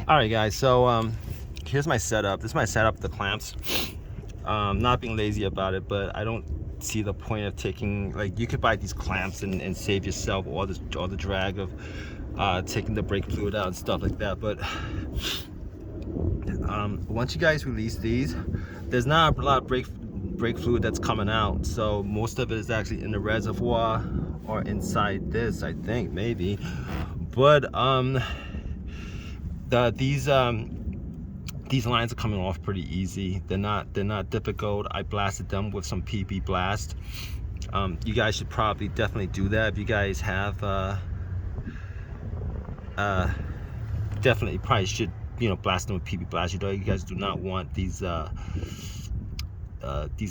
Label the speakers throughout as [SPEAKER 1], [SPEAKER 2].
[SPEAKER 1] All right, guys. So here's my setup. This is my setup. The clamps. Not being lazy about it, but I don't see the point of taking, like, you could buy these clamps and save yourself all the drag of taking the brake fluid out and stuff like that. But once you guys release these, there's not a lot of brake fluid that's coming out, so most of it is actually in the reservoir or inside this, I think, maybe. But these lines are coming off pretty easy. They're not difficult. I blasted them with some PB blast. You guys should probably definitely do that if you guys have definitely probably should, you know, blast them with PB blast. You know, you guys do not want these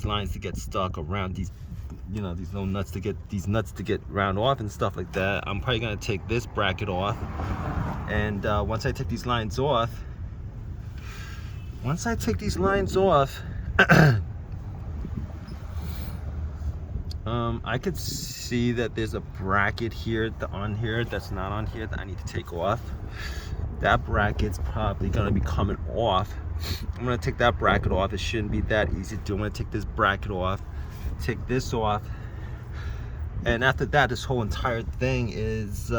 [SPEAKER 1] lines to get stuck around these, you know, these little nuts to get round off and stuff like that. I'm probably gonna take this bracket off, and once I take these lines off, I could see that there's a bracket here on here that's not on here that I need to take off. That bracket's probably gonna be coming off. I'm gonna take that bracket off. It shouldn't be that easy to do. I'm gonna take this bracket off, take this off, and after that, this whole entire thing is,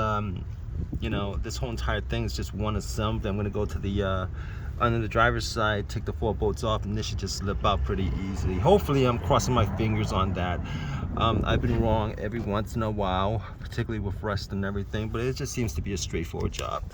[SPEAKER 1] you know, this whole entire thing is just one assembly. I'm gonna go to the under the driver's side, take the 4 bolts off, and this should just slip out pretty easily. Hopefully, I'm crossing my fingers on that. I've been wrong every once in a while, particularly with rust and everything, but it just seems to be a straightforward job.